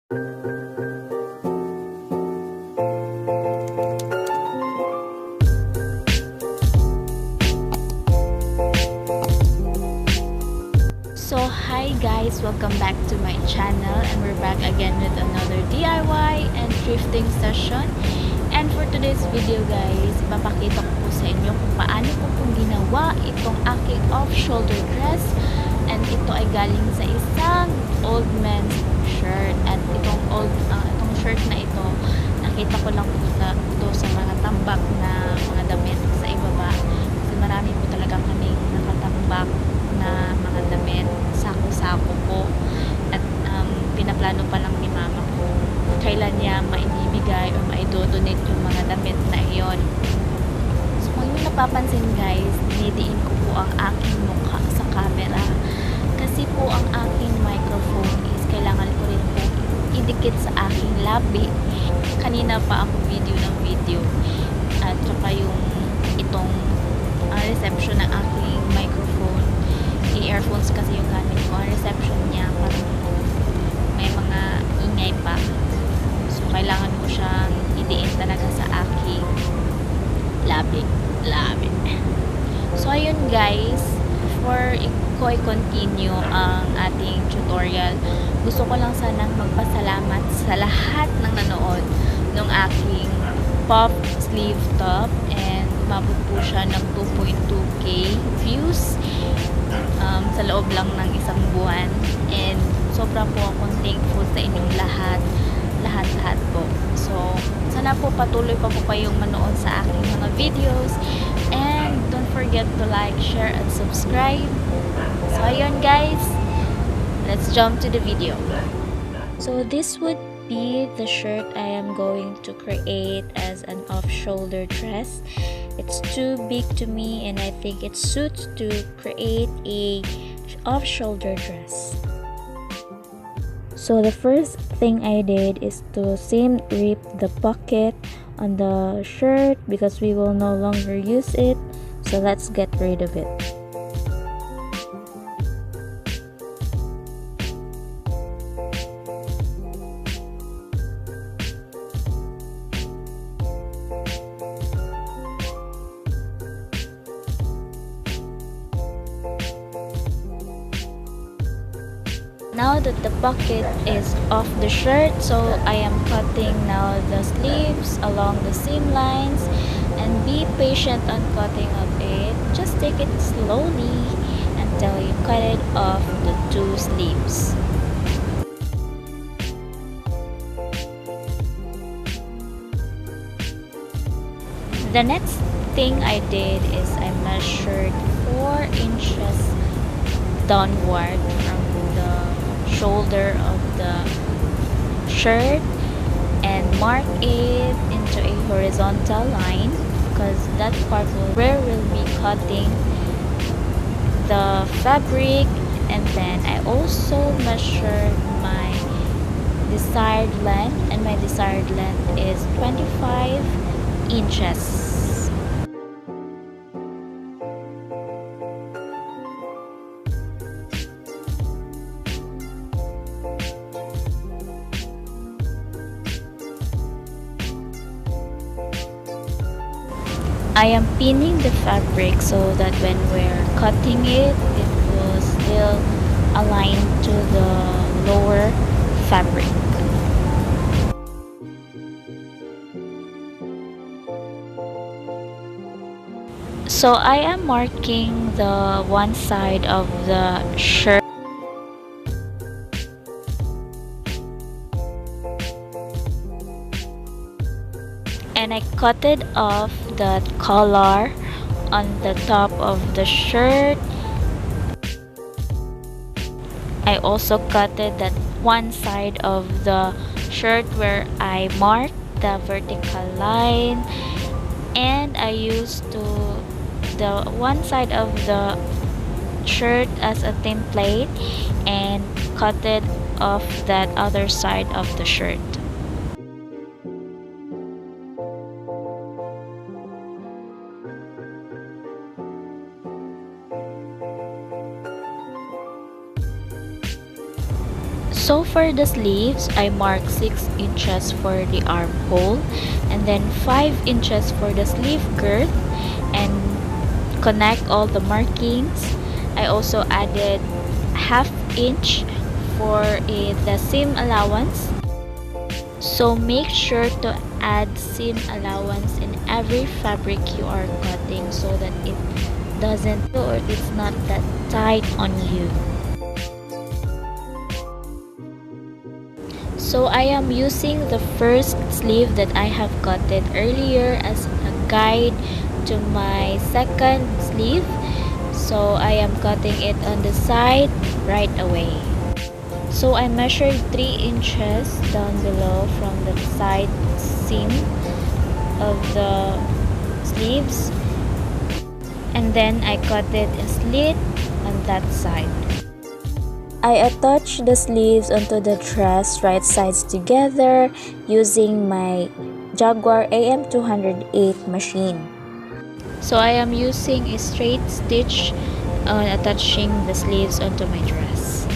So hi guys, welcome back to my channel, and we're back again with another DIY and thrifting session. And for today's video guys, ipapakita ko po sa inyo kung paano ko po ginawa itong aking off-shoulder dress. And ito ay galing sa isang old man's shirt. At itong shirt na ito, nakita ko lang po sa mga tambak na mga damit sa ibaba. Kasi marami po talaga kaming nakatambak na mga damit, sako-sako po. At pinaplano pa lang ni mama ko kailan niya maibibigay o maidodonate yung mga damit na iyon. So kung yung napapansin guys, dinidiin ko po ang aking mukha sa camera kasi po ang aking microphone is kailangan ko rin po idikit sa aking labi. Kanina pa ako video ng video, at saka yung itong reception ng aking microphone, earphones kasi yung gamit ko, ang reception niya parang may mga ingay pa, so kailangan ko siyang idiin talaga sa aking labi. So ayun guys, before ko i-continue ang ating tutorial, gusto ko lang sanang magpasalamat sa lahat ng nanood ng aking pop sleeve top, and umabot po siya ng 2.2k views sa loob lang ng isang buwan. And sobra po akong thankful sa inyong lahat po. So sana po patuloy pa po kayong manood sa aking mga videos, and don't forget to like, share, and subscribe. So ayun guys, let's jump to the video. So this would be the shirt I am going to create as an off-shoulder dress. It's too big to me, and I think it suits to create a off-shoulder dress. So the first thing I did is to seam rip the pocket on the shirt because we will no longer use it. So let's get rid of it. Now that the pocket is off the shirt, so I am cutting now the sleeves along the seam lines, and be patient on cutting of it. Just take it slowly until you cut it off the two sleeves. The next thing I did is I measured 4 inches downward from the shoulder of the shirt and mark it into a horizontal line, because that part where we'll be cutting the fabric. And then I also measured my desired length, and my desired length is 25 inches. I am pinning the fabric so that when we're cutting it, it will still align to the lower fabric. So I am marking the one side of the shirt. And I cutted off the collar on the top of the shirt. I also cutted that one side of the shirt where I marked the vertical line, and I used the one side of the shirt as a template and cutted off that other side of the shirt. So for the sleeves, I mark 6 inches for the armhole and then 5 inches for the sleeve girth and connect all the markings. I also added half inch for the seam allowance. So make sure to add seam allowance in every fabric you are cutting so that it doesn't or it's not that tight on you. So I am using the first sleeve that I have cutted earlier as a guide to my second sleeve. So I am cutting it on the side right away. So I measured 3 inches down below from the side seam of the sleeves, and then I cut it a slit on that side. I attach the sleeves onto the dress right sides together using my Jaguar Am-208 machine. So I am using a straight stitch on attaching the sleeves onto my dress.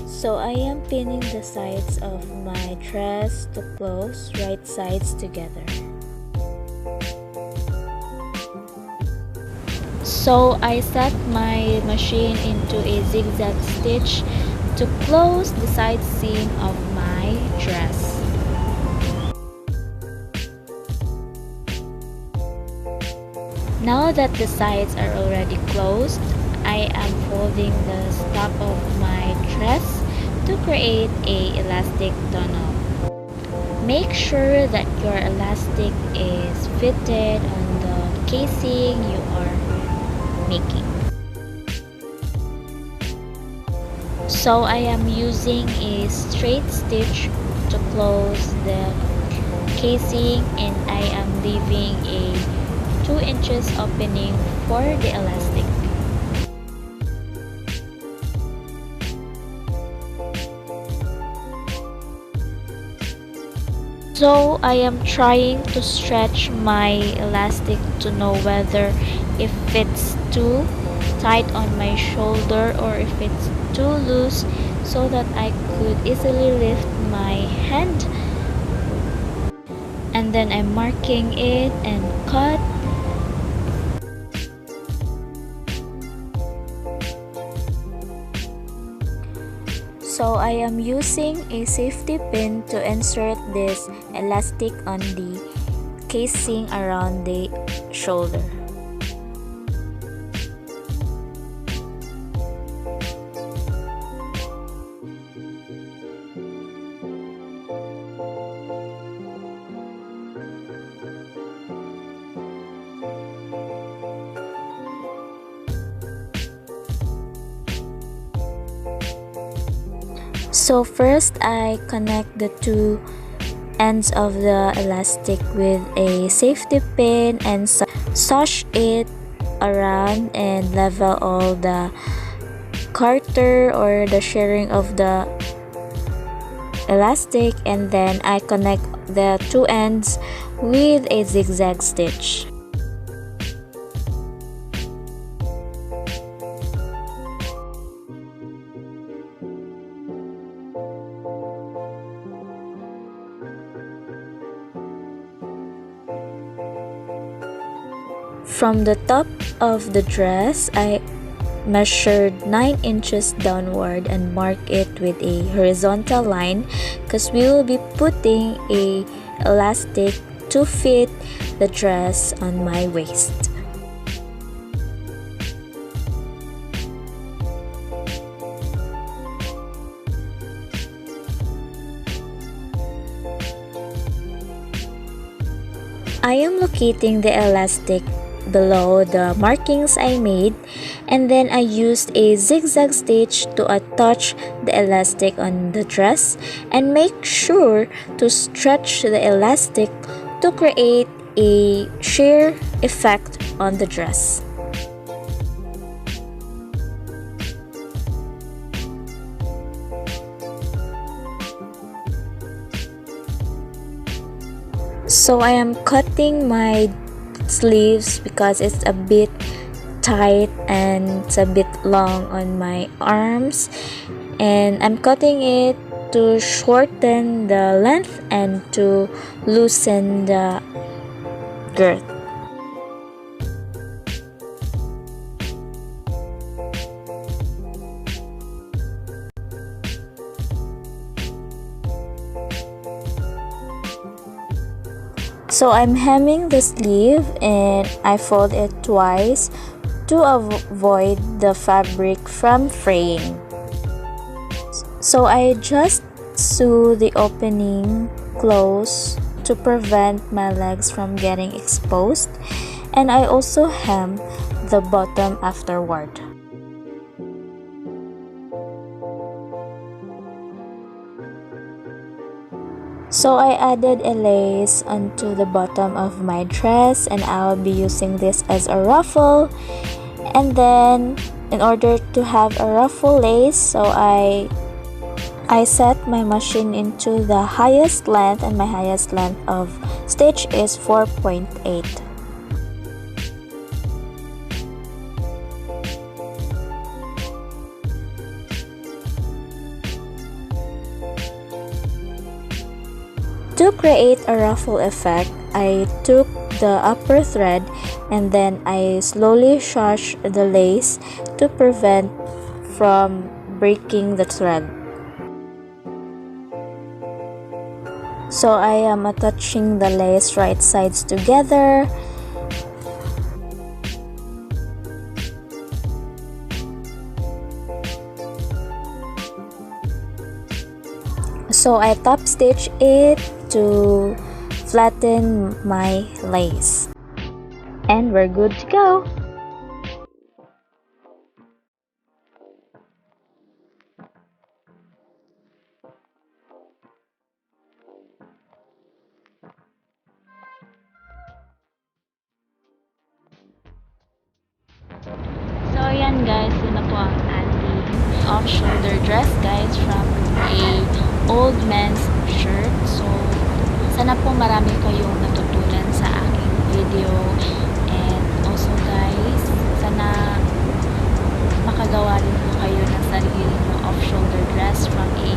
So I am pinning the sides of my dress to close right sides together. So I set my machine into a zigzag stitch to close the side seam of my dress. Now that the sides are already closed, I am folding the top of my dress to create a elastic tunnel. Make sure that your elastic is fitted on the casing you are making. So I am using a straight stitch to close the casing, and I am leaving a 2 inches opening for the elastic. So I am trying to stretch my elastic to know whether if it's too tight on my shoulder or if it's too loose, so that I could easily lift my hand. And then I'm marking it and cut. So I am using a safety pin to insert this elastic on the casing around the shoulder. So first, I connect the two ends of the elastic with a safety pin and sash it around and level all the garter or the shirring of the elastic, and then I connect the two ends with a zigzag stitch. From the top of the dress, I measured 9 inches downward and mark it with a horizontal line because we will be putting a elastic to fit the dress on my waist. I am locating the elastic below the markings I made, and then I used a zigzag stitch to attach the elastic on the dress and make sure to stretch the elastic to create a sheer effect on the dress. So I am cutting my sleeves because it's a bit tight and it's a bit long on my arms, and I'm cutting it to shorten the length and to loosen the girth. So I'm hemming the sleeve and I fold it twice to avoid the fabric from fraying. So I just sew the opening close to prevent my legs from getting exposed, and I also hem the bottom afterward. So I added a lace onto the bottom of my dress, and I'll be using this as a ruffle. And then in order to have a ruffle lace, so I set my machine into the highest length, and my highest length of stitch is 4.8. To create a ruffle effect, I took the upper thread and then I slowly shush the lace to prevent from breaking the thread. So I am attaching the lace right sides together. So I top stitch it to flatten my lace. And we're good to go. So ayan guys, yun na po ang ating off-shoulder dress guys from a old men's shirt. So sana po marami kayong natutunan sa aking video, and also guys, sana makagawa rin po kayo ng sarili ng off-shoulder dress from a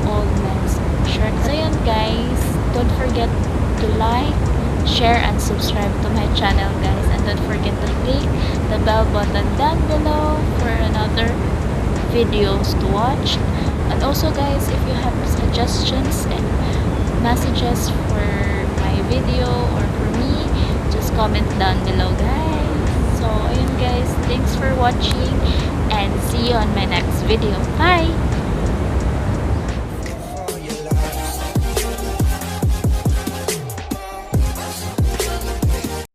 old men's shirt. So yun guys, don't forget to like, share, and subscribe to my channel guys, and don't forget to click the bell button down below for another videos to watch. And also guys, if you have suggestions and messages for my video or for me, just comment down below guys. So ayun guys, thanks for watching and see you on my next video. Bye!